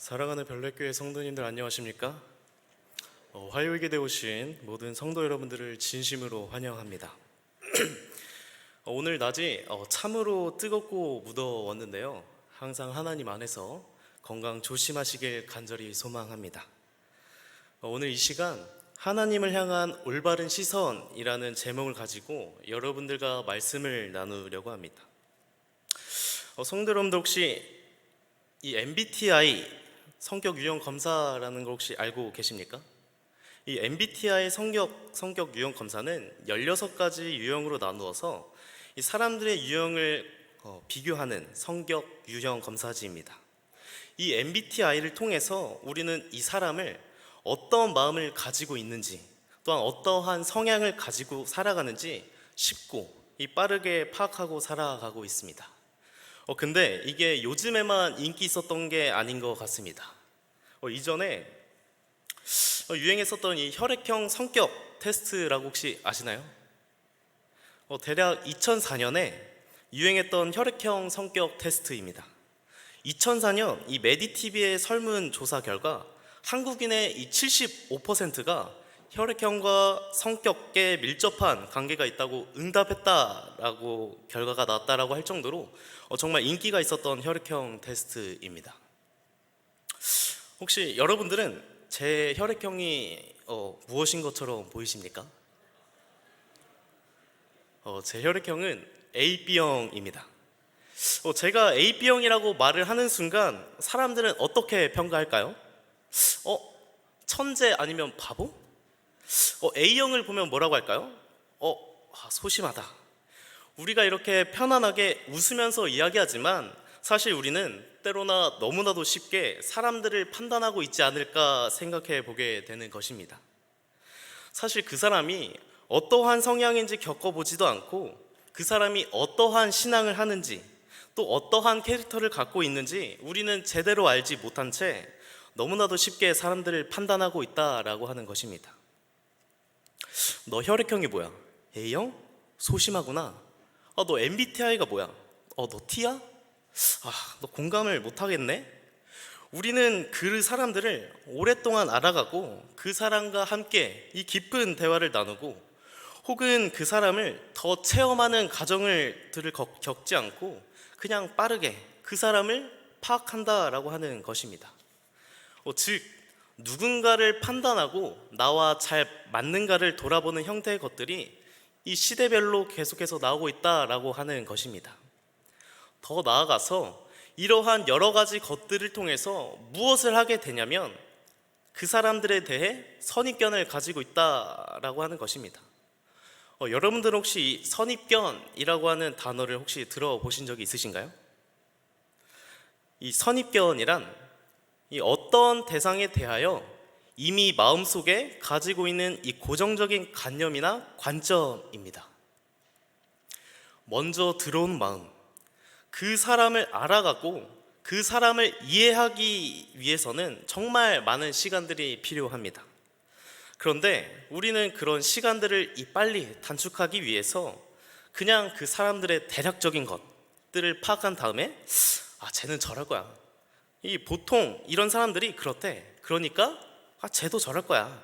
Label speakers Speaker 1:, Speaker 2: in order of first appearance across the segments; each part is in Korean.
Speaker 1: 사랑하는 별내교회 성도님들 안녕하십니까? 화요일에 오신 모든 성도 여러분들을 진심으로 환영합니다. 오늘 낮이 참으로 뜨겁고 무더웠는데요, 항상 하나님 안에서 건강 조심하시길 간절히 소망합니다. 오늘 이 시간 하나님을 향한 올바른 시선이라는 제목을 가지고 여러분들과 말씀을 나누려고 합니다. 성도 여러분들 혹시 이 MBTI 성격 유형 검사라는 걸 혹시 알고 계십니까? 이 MBTI 성격 유형 검사는 16가지 유형으로 나누어서 이 사람들의 유형을 비교하는 성격 유형 검사지입니다. 이 MBTI를 통해서 우리는 이 사람을 어떤 마음을 가지고 있는지, 또한 어떠한 성향을 가지고 살아가는지 쉽고 빠르게 파악하고 살아가고 있습니다. 근데 이게 요즘에만 인기 있었던 게 아닌 것 같습니다. 이전에 유행했었던 이 혈액형 성격 테스트라고 혹시 아시나요? 대략 2004년에 유행했던 혈액형 성격 테스트입니다. 2004년 이 메디티비의 설문조사 결과 한국인의 이 75%가 혈액형과 성격에 밀접한 관계가 있다고 응답했다라고 결과가 나왔다라고 할 정도로 정말 인기가 있었던 혈액형 테스트입니다. 혹시 여러분들은 제 혈액형이 무엇인 것처럼 보이십니까? 제 혈액형은 AB형입니다. 제가 AB형이라고 말을 하는 순간 사람들은 어떻게 평가할까요? 천재 아니면 바보? A형을 보면 뭐라고 할까요? 소심하다. 우리가 이렇게 편안하게 웃으면서 이야기하지만 사실 우리는 때로나 너무나도 쉽게 사람들을 판단하고 있지 않을까 생각해 보게 되는 것입니다. 사실 그 사람이 어떠한 성향인지 겪어보지도 않고 그 사람이 어떠한 신앙을 하는지 또 어떠한 캐릭터를 갖고 있는지 우리는 제대로 알지 못한 채 너무나도 쉽게 사람들을 판단하고 있다라고 하는 것입니다. 너 혈액형이 뭐야? A형? 소심하구나. 너 MBTI가 뭐야? 너 T야? 너 공감을 못하겠네? 우리는 그 사람들을 오랫동안 알아가고 그 사람과 함께 이 깊은 대화를 나누고 혹은 그 사람을 더 체험하는 과정들을 겪지 않고 그냥 빠르게 그 사람을 파악한다라고 하는 것입니다. 즉 누군가를 판단하고 나와 잘 맞는가를 돌아보는 형태의 것들이 이 시대별로 계속해서 나오고 있다라고 하는 것입니다. 더 나아가서 이러한 여러 가지 것들을 통해서 무엇을 하게 되냐면 그 사람들에 대해 선입견을 가지고 있다라고 하는 것입니다. 여러분들 혹시 이 선입견이라고 하는 단어를 혹시 들어보신 적이 있으신가요? 이 선입견이란 이 어떤 대상에 대하여 이미 마음속에 가지고 있는 이 고정적인 관념이나 관점입니다. 먼저 들어온 마음, 그 사람을 알아가고 그 사람을 이해하기 위해서는 정말 많은 시간들이 필요합니다. 그런데 우리는 그런 시간들을 빨리 단축하기 위해서 그냥 그 사람들의 대략적인 것들을 파악한 다음에 쟤는 저럴 거야. 보통 이런 사람들이 그렇대. 그러니까 쟤도 저럴 거야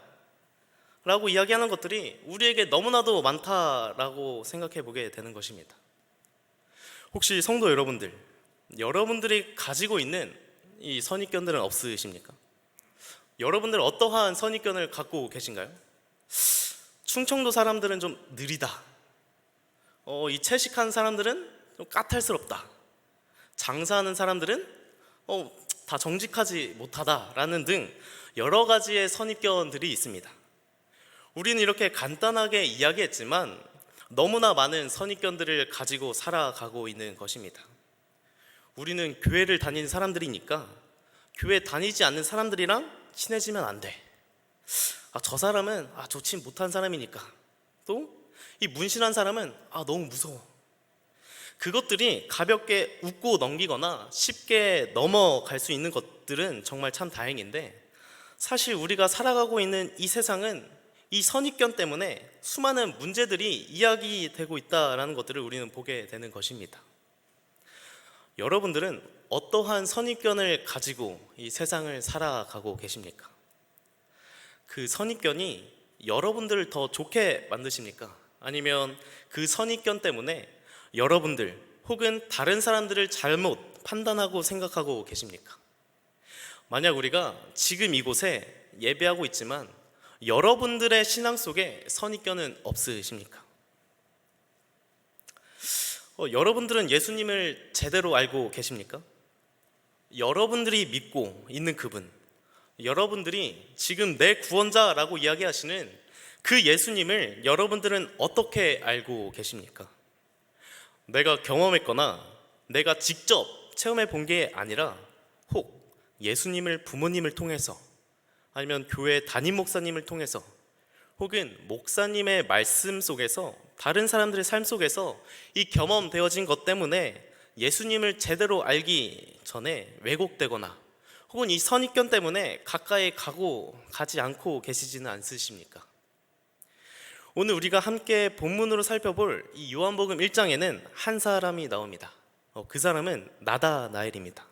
Speaker 1: 라고 이야기하는 것들이 우리에게 너무나도 많다라고 생각해 보게 되는 것입니다. 혹시 성도 여러분들이 가지고 있는 이 선입견들은 없으십니까? 여러분들은 어떠한 선입견을 갖고 계신가요? 충청도 사람들은 좀 느리다. 이 채식하는 사람들은 좀 까탈스럽다. 장사하는 사람들은 다 정직하지 못하다라는 등 여러 가지의 선입견들이 있습니다. 우리는 이렇게 간단하게 이야기했지만 너무나 많은 선입견들을 가지고 살아가고 있는 것입니다. 우리는 교회를 다니는 사람들이니까 교회 다니지 않는 사람들이랑 친해지면 안 돼. 저 사람은 좋지 못한 사람이니까. 또 이 문신한 사람은 너무 무서워. 그것들이 가볍게 웃고 넘기거나 쉽게 넘어갈 수 있는 것들은 정말 참 다행인데 사실 우리가 살아가고 있는 이 세상은 이 선입견 때문에 수많은 문제들이 이야기되고 있다는 것들을 우리는 보게 되는 것입니다. 여러분들은 어떠한 선입견을 가지고 이 세상을 살아가고 계십니까? 그 선입견이 여러분들을 더 좋게 만드십니까? 아니면 그 선입견 때문에 여러분들 혹은 다른 사람들을 잘못 판단하고 생각하고 계십니까? 만약 우리가 지금 이곳에 예배하고 있지만 여러분들의 신앙 속에 선입견은 없으십니까? 여러분들은 예수님을 제대로 알고 계십니까? 여러분들이 믿고 있는 그분, 여러분들이 지금 내 구원자라고 이야기하시는 그 예수님을 여러분들은 어떻게 알고 계십니까? 내가 경험했거나 내가 직접 체험해 본 게 아니라 혹 예수님을 부모님을 통해서 아니면 교회 담임 목사님을 통해서 혹은 목사님의 말씀 속에서 다른 사람들의 삶 속에서 이 경험되어진 것 때문에 예수님을 제대로 알기 전에 왜곡되거나 혹은 이 선입견 때문에 가까이 가지 않고 계시지는 않으십니까? 오늘 우리가 함께 본문으로 살펴볼 이 요한복음 1장에는 한 사람이 나옵니다. 그 사람은 나다나엘입니다.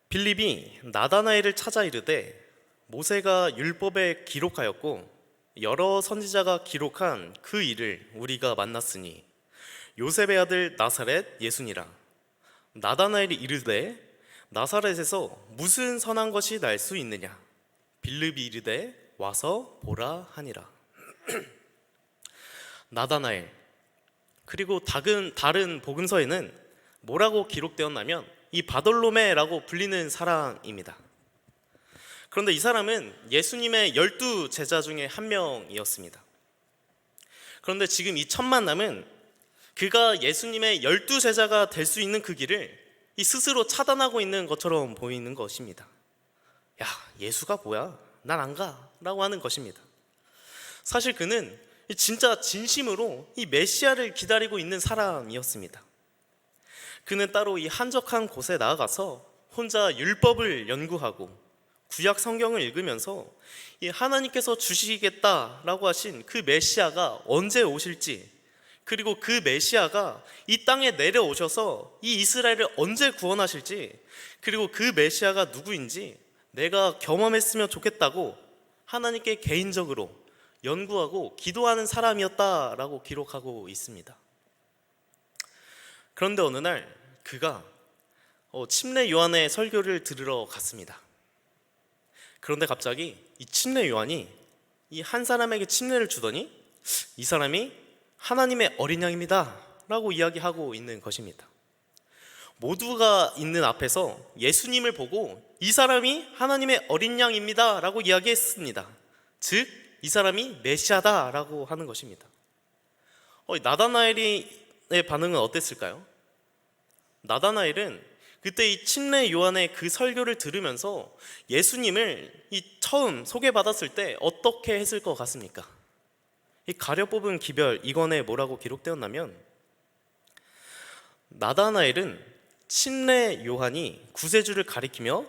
Speaker 1: 빌립이 나다나엘을 찾아 이르되 모세가 율법에 기록하였고 여러 선지자가 기록한 그 일을 우리가 만났으니 요셉의 아들 나사렛 예수니라. 나다나엘이 이르되 나사렛에서 무슨 선한 것이 날 수 있느냐? 빌립이 이르되 와서 보라 하니라. 나다나엘, 그리고 다른 복음서에는 뭐라고 기록되었냐면 이 바돌로메라고 불리는 사람입니다. 그런데 이 사람은 예수님의 12 제자 중에 한 명이었습니다. 그런데 지금 이 첫 만남은 그가 예수님의 12 제자가 될 수 있는 그 길을 이 스스로 차단하고 있는 것처럼 보이는 것입니다. 야, 예수가 뭐야? 난 안 가 라고 하는 것입니다. 사실 그는 진짜 진심으로 이 메시아를 기다리고 있는 사람이었습니다. 그는 따로 이 한적한 곳에 나아가서 혼자 율법을 연구하고 구약 성경을 읽으면서 이 하나님께서 주시겠다라고 하신 그 메시아가 언제 오실지, 그리고 그 메시아가 이 땅에 내려오셔서 이 이스라엘을 언제 구원하실지, 그리고 그 메시아가 누구인지 내가 경험했으면 좋겠다고 하나님께 개인적으로 연구하고 기도하는 사람이었다라고 기록하고 있습니다. 그런데 어느 날 그가 침례 요한의 설교를 들으러 갔습니다. 그런데 갑자기 이 침례 요한이 이 한 사람에게 침례를 주더니 이 사람이 하나님의 어린 양입니다 라고 이야기하고 있는 것입니다. 모두가 있는 앞에서 예수님을 보고 이 사람이 하나님의 어린 양입니다 라고 이야기했습니다. 즉 이 사람이 메시아다 라고 하는 것입니다. 나다나엘의 반응은 어땠을까요? 나다나엘은 그때 이 침례 요한의 그 설교를 들으면서 예수님을 처음 소개받았을 때 어떻게 했을 것 같습니까? 이 가려 뽑은 기별 이건에 뭐라고 기록되었냐면, 나다나엘은 침례 요한이 구세주를 가리키며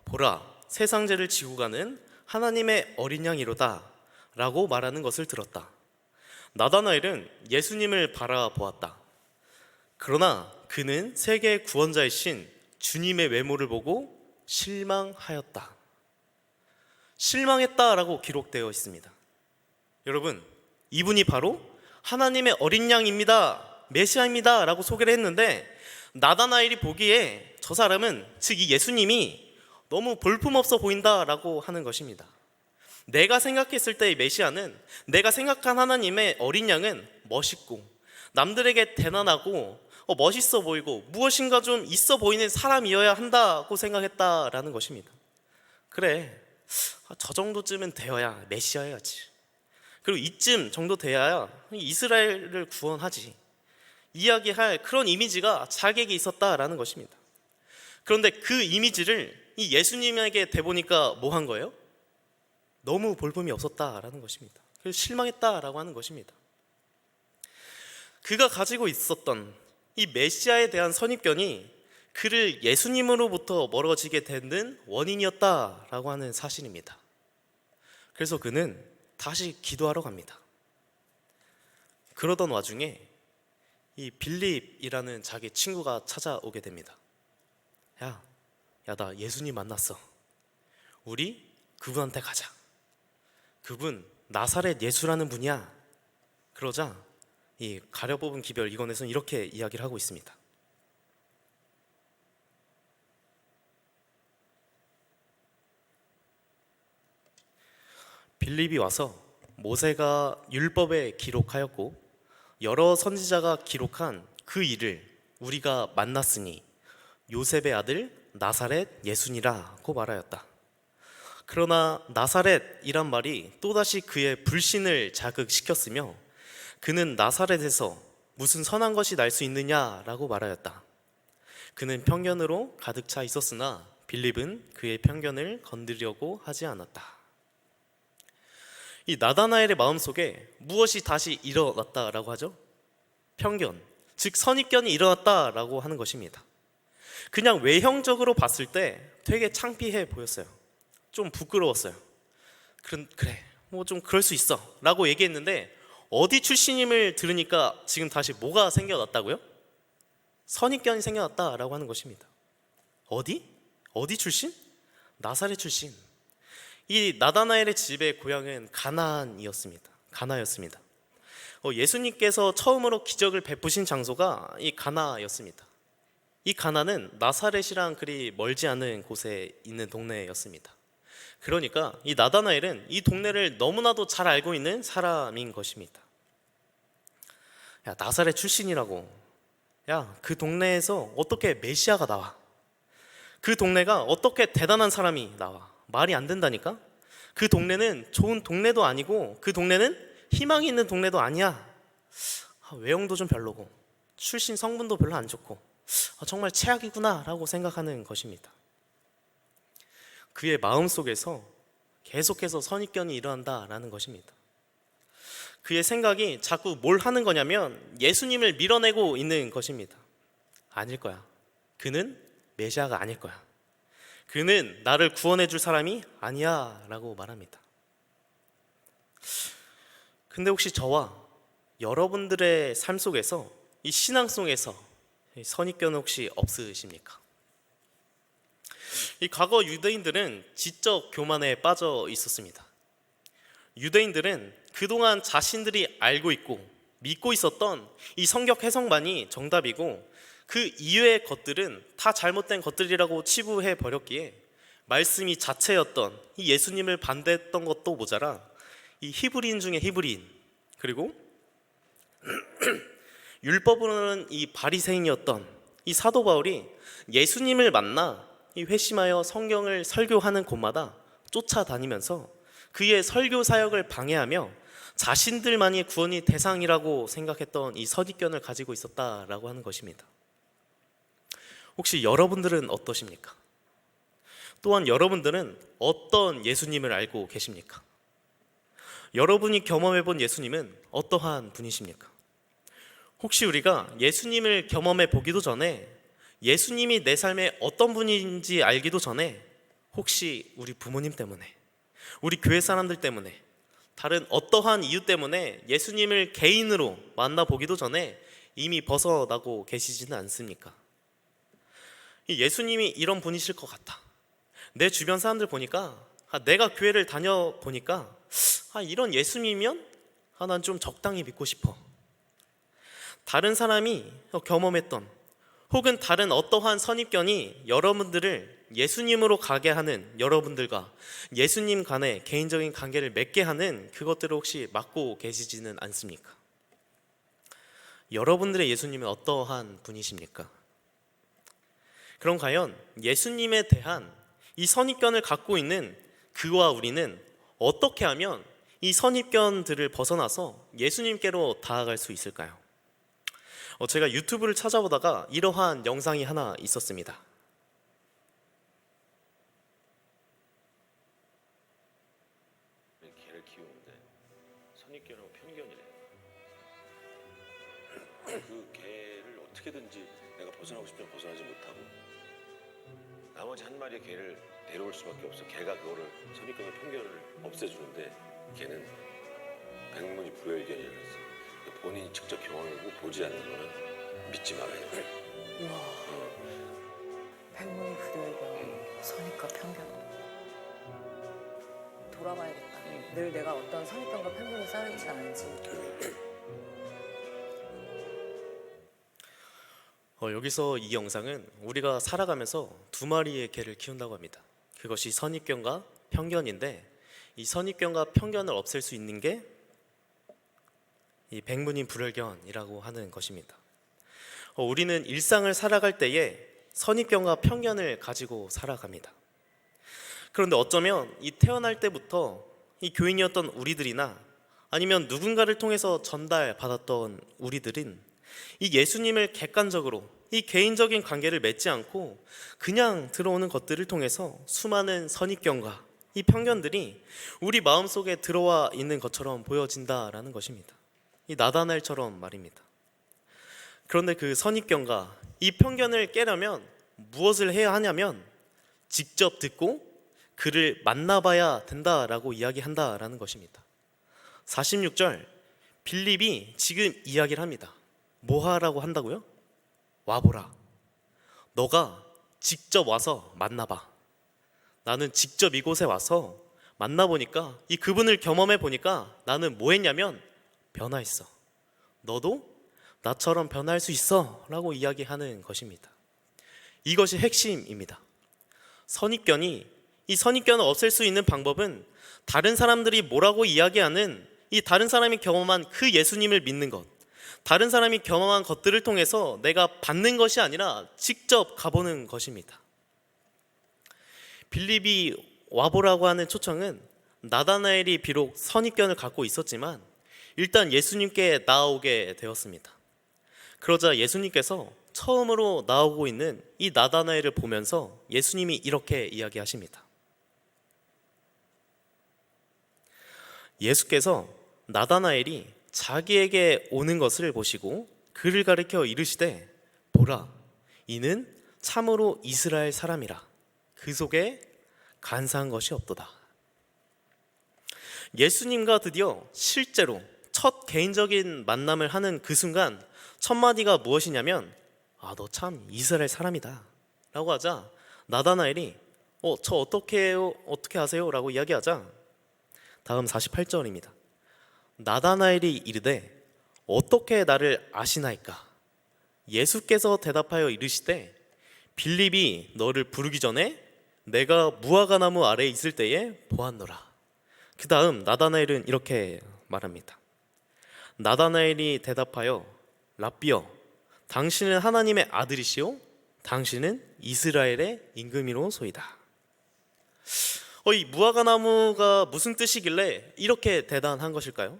Speaker 1: 보라 세상 죄를 지고 가는 하나님의 어린 양이로다 라고 말하는 것을 들었다. 나다나엘은 예수님을 바라보았다. 그러나 그는 세계 구원자이신 주님의 외모를 보고 실망하였다. 실망했다라고 기록되어 있습니다. 여러분, 이분이 바로 하나님의 어린 양입니다, 메시아입니다 라고 소개를 했는데, 나다나엘이 보기에 저 사람은, 즉 이 예수님이 너무 볼품없어 보인다라고 하는 것입니다. 내가 생각했을 때의 메시아는, 내가 생각한 하나님의 어린 양은 멋있고 남들에게 대단하고 멋있어 보이고 무엇인가 좀 있어 보이는 사람이어야 한다고 생각했다라는 것입니다. 그래, 저 정도쯤은 되어야 메시아야지, 그리고 이쯤 정도 돼야 이스라엘을 구원하지, 이야기할 그런 이미지가 자기에게 있었다라는 것입니다. 그런데 그 이미지를 이 예수님에게 대보니까 뭐 한 거예요? 너무 볼품이 없었다라는 것입니다. 그래서 실망했다라고 하는 것입니다. 그가 가지고 있었던 이 메시아에 대한 선입견이 그를 예수님으로부터 멀어지게 되는 원인이었다라고 하는 사실입니다. 그래서 그는 다시 기도하러 갑니다. 그러던 와중에 이 빌립이라는 자기 친구가 찾아오게 됩니다. 야, 나 예수님 만났어. 우리 그분한테 가자. 그분 나사렛 예수라는 분이야. 그러자 이 가려뽑은 기별 이권에서는 이렇게 이야기를 하고 있습니다. 빌립이 와서 모세가 율법에 기록하였고 여러 선지자가 기록한 그 일을 우리가 만났으니 요셉의 아들 나사렛 예수니라고 말하였다. 그러나 나사렛이란 말이 또다시 그의 불신을 자극시켰으며 그는 나사렛에서 무슨 선한 것이 날 수 있느냐라고 말하였다. 그는 편견으로 가득 차 있었으나 빌립은 그의 편견을 건드리려고 하지 않았다. 이 나다나엘의 마음속에 무엇이 다시 일어났다라고 하죠? 편견, 즉 선입견이 일어났다라고 하는 것입니다. 그냥 외형적으로 봤을 때 되게 창피해 보였어요. 좀 부끄러웠어요. 그래, 뭐 좀 그럴 수 있어 라고 얘기했는데 어디 출신임을 들으니까 지금 다시 뭐가 생겨났다고요? 선입견이 생겨났다라고 하는 것입니다. 어디 출신? 나사렛 출신. 이 나다나엘의 집의 고향은 가나안이었습니다. 가나였습니다. 예수님께서 처음으로 기적을 베푸신 장소가 이 가나였습니다. 이 가나는 나사렛이랑 그리 멀지 않은 곳에 있는 동네였습니다. 그러니까 이 나다나엘은 이 동네를 너무나도 잘 알고 있는 사람인 것입니다. 야, 나사렛 출신이라고. 야, 그 동네에서 어떻게 메시아가 나와? 그 동네가 어떻게 대단한 사람이 나와? 말이 안 된다니까? 그 동네는 좋은 동네도 아니고 그 동네는 희망이 있는 동네도 아니야. 외형도 좀 별로고 출신 성분도 별로 안 좋고 정말 최악이구나 라고 생각하는 것입니다. 그의 마음속에서 계속해서 선입견이 일어난다라는 것입니다. 그의 생각이 자꾸 뭘 하는 거냐면 예수님을 밀어내고 있는 것입니다. 아닐 거야. 그는 메시아가 아닐 거야. 그는 나를 구원해 줄 사람이 아니야 라고 말합니다. 근데 혹시 저와 여러분들의 삶 속에서 이 신앙 속에서 선입견은 혹시 없으십니까? 이 과거 유대인들은 지적 교만에 빠져 있었습니다. 유대인들은 그동안 자신들이 알고 있고 믿고 있었던 이 성경 해석만이 정답이고 그 이외의 것들은 다 잘못된 것들이라고 치부해 버렸기에 말씀이 자체였던 이 예수님을 반대했던 것도 모자라 이 히브리인 중에 히브리인, 그리고 율법으로는 이 바리새인이었던 이 사도 바울이 예수님을 만나 이 회심하여 성경을 설교하는 곳마다 쫓아다니면서 그의 설교 사역을 방해하며 자신들만이 구원의 대상이라고 생각했던 이 선입견을 가지고 있었다라고 하는 것입니다. 혹시 여러분들은 어떠십니까? 또한 여러분들은 어떤 예수님을 알고 계십니까? 여러분이 경험해 본 예수님은 어떠한 분이십니까? 혹시 우리가 예수님을 경험해 보기도 전에 예수님이 내 삶에 어떤 분인지 알기도 전에 혹시 우리 부모님 때문에, 우리 교회 사람들 때문에, 다른 어떠한 이유 때문에 예수님을 개인으로 만나보기도 전에 이미 벗어나고 계시지는 않습니까? 예수님이 이런 분이실 것 같다. 내 주변 사람들 보니까 내가 교회를 다녀보니까 이런 예수님이면 난 좀 적당히 믿고 싶어. 다른 사람이 경험했던 혹은 다른 어떠한 선입견이 여러분들을 예수님으로 가게 하는, 여러분들과 예수님 간의 개인적인 관계를 맺게 하는 그것들을 혹시 막고 계시지는 않습니까? 여러분들의 예수님은 어떠한 분이십니까? 그럼 과연 예수님에 대한 이 선입견을 갖고 있는 그와 우리는 어떻게 하면 이 선입견들을 벗어나서 예수님께로 다가갈 수 있을까요? 제가 유튜브를 찾아보다가 이러한 영상이 하나 있었습니다.
Speaker 2: 개를 키우는데 선입견하고 편견이래. 그 개를 어떻게든지 내가 벗어나고 싶지만 벗어나지 못하고 나머지 한 마리의 개를 데려올 수밖에 없어. 개가 그거를 선입견과 편견을 없애주는데 걔는 백문이 불여일견이라서 본인이 직접 경험하고 보지 않는 거는 믿지 말아야 돼.
Speaker 3: 우와. 백문이 불여일견, 선입과 편견. 돌아봐야겠다. 늘 내가 어떤 선입견과 편견을 쌓여있지 않은지.
Speaker 1: 여기서 이 영상은 우리가 살아가면서 두 마리의 개를 키운다고 합니다. 그것이 선입견과 편견인데, 이 선입견과 편견을 없앨 수 있는 게 이 백문이 불여일견이라고 하는 것입니다. 우리는 일상을 살아갈 때에 선입견과 편견을 가지고 살아갑니다. 그런데 어쩌면 이 태어날 때부터 이 교인이었던 우리들이나 아니면 누군가를 통해서 전달받았던 우리들은 이 예수님을 객관적으로 이 개인적인 관계를 맺지 않고 그냥 들어오는 것들을 통해서 수많은 선입견과 이 편견들이 우리 마음속에 들어와 있는 것처럼 보여진다라는 것입니다. 이 나다나엘처럼 말입니다. 그런데 그 선입견과 이 편견을 깨려면 무엇을 해야 하냐면 직접 듣고 그를 만나봐야 된다라고 이야기한다라는 것입니다. 46절 빌립이 지금 이야기를 합니다. 뭐 하라고 한다고요? 와보라. 너가 직접 와서 만나봐. 나는 직접 이곳에 와서 만나보니까 이 그분을 경험해 보니까 나는 뭐 했냐면 변화했어. 너도 나처럼 변할 수 있어 라고 이야기하는 것입니다. 이것이 핵심입니다. 이 선입견을 없앨 수 있는 방법은 다른 사람들이 뭐라고 이야기하는 이 다른 사람이 경험한 그 예수님을 믿는 것, 다른 사람이 경험한 것들을 통해서 내가 받는 것이 아니라 직접 가보는 것입니다. 빌립이 와보라고 하는 초청은 나다나엘이 비록 선입견을 갖고 있었지만 일단 예수님께 나아오게 되었습니다. 그러자 예수님께서 처음으로 나오고 있는 이 나다나엘을 보면서 예수님이 이렇게 이야기하십니다. 예수께서 나다나엘이 자기에게 오는 것을 보시고 그를 가리켜 이르시되 보라, 이는 참으로 이스라엘 사람이라. 그 속에 간사한 것이 없도다. 예수님과 드디어 실제로 첫 개인적인 만남을 하는 그 순간 첫 마디가 무엇이냐면 너 참 이스라엘 사람이다 라고 하자 나다나엘이 저 어떻게 아세요? 라고 이야기하자 다음 48절입니다. 나다나엘이 이르되 어떻게 나를 아시나이까? 예수께서 대답하여 이르시되 빌립이 너를 부르기 전에 내가 무화과나무 아래에 있을 때에 보았노라. 그 다음 나다나엘은 이렇게 말합니다. 나다나엘이 대답하여 랍비여, 당신은 하나님의 아들이시오? 당신은 이스라엘의 임금이로소이다. 이 무화과나무가 무슨 뜻이길래 이렇게 대단한 것일까요?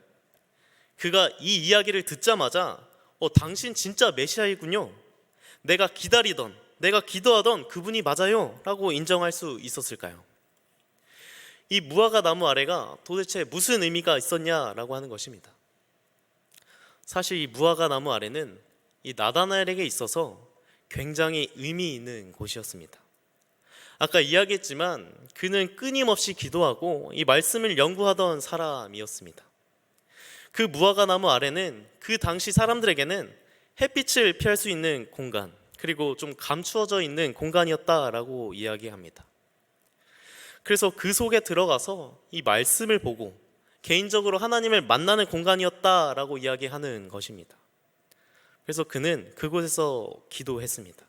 Speaker 1: 그가 이 이야기를 듣자마자 당신 진짜 메시아이군요. 내가 기다리던, 내가 기도하던 그분이 맞아요 라고 인정할 수 있었을까요? 이 무화과나무 아래가 도대체 무슨 의미가 있었냐라고 하는 것입니다. 사실 이 무화과나무 아래는 이 나다나엘에게 있어서 굉장히 의미 있는 곳이었습니다. 아까 이야기했지만 그는 끊임없이 기도하고 이 말씀을 연구하던 사람이었습니다. 그 무화과나무 아래는 그 당시 사람들에게는 햇빛을 피할 수 있는 공간, 그리고 좀 감추어져 있는 공간이었다라고 이야기합니다. 그래서 그 속에 들어가서 이 말씀을 보고 개인적으로 하나님을 만나는 공간이었다라고 이야기하는 것입니다. 그래서 그는 그곳에서 기도했습니다.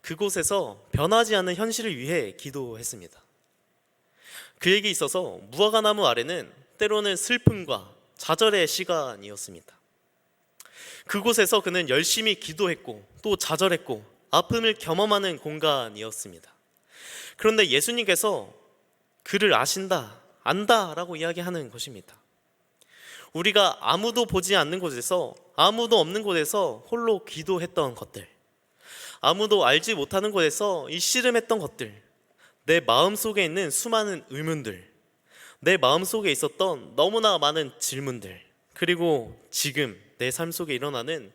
Speaker 1: 그곳에서 변하지 않는 현실을 위해 기도했습니다. 그에게 있어서 무화과나무 아래는 때로는 슬픔과 좌절의 시간이었습니다. 그곳에서 그는 열심히 기도했고 또 좌절했고 아픔을 경험하는 공간이었습니다. 그런데 예수님께서 그를 아신다, 안다라고 이야기하는 것입니다. 우리가 아무도 보지 않는 곳에서, 아무도 없는 곳에서 홀로 기도했던 것들, 아무도 알지 못하는 곳에서 이 씨름했던 것들, 내 마음속에 있는 수많은 의문들, 내 마음속에 있었던 너무나 많은 질문들, 그리고 지금 내 삶 속에 일어나는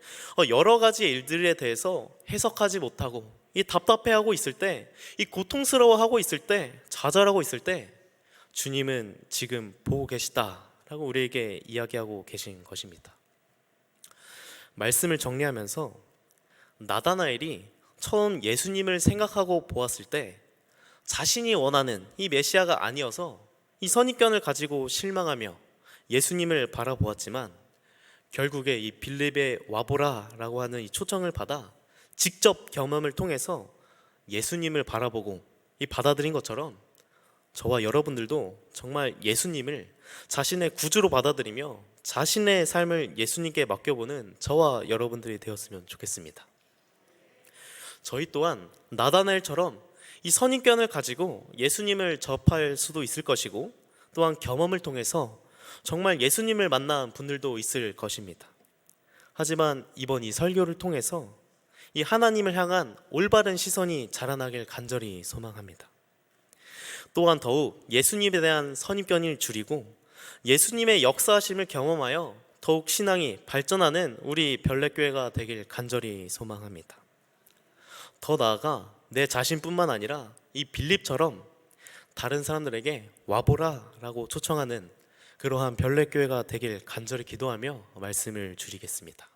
Speaker 1: 여러 가지 일들에 대해서 해석하지 못하고 이 답답해하고 있을 때, 이 고통스러워하고 있을 때, 좌절하고 있을 때 주님은 지금 보고 계시다라고 우리에게 이야기하고 계신 것입니다. 말씀을 정리하면서 나다나엘이 처음 예수님을 생각하고 보았을 때 자신이 원하는 이 메시아가 아니어서 이 선입견을 가지고 실망하며 예수님을 바라보았지만 결국에 이 빌립의 와보라라고 하는 이 초청을 받아 직접 경험을 통해서 예수님을 바라보고 이 받아들인 것처럼 저와 여러분들도 정말 예수님을 자신의 구주로 받아들이며 자신의 삶을 예수님께 맡겨보는 저와 여러분들이 되었으면 좋겠습니다. 저희 또한 나다나엘처럼 이 선입견을 가지고 예수님을 접할 수도 있을 것이고 또한 경험을 통해서 정말 예수님을 만난 분들도 있을 것입니다. 하지만 이번 이 설교를 통해서 이 하나님을 향한 올바른 시선이 자라나길 간절히 소망합니다. 또한 더욱 예수님에 대한 선입견을 줄이고 예수님의 역사하심을 경험하여 더욱 신앙이 발전하는 우리 별내교회가 되길 간절히 소망합니다. 더 나아가 내 자신뿐만 아니라 이 빌립처럼 다른 사람들에게 와보라 라고 초청하는 그러한 별내교회가 되길 간절히 기도하며 말씀을 줄이겠습니다.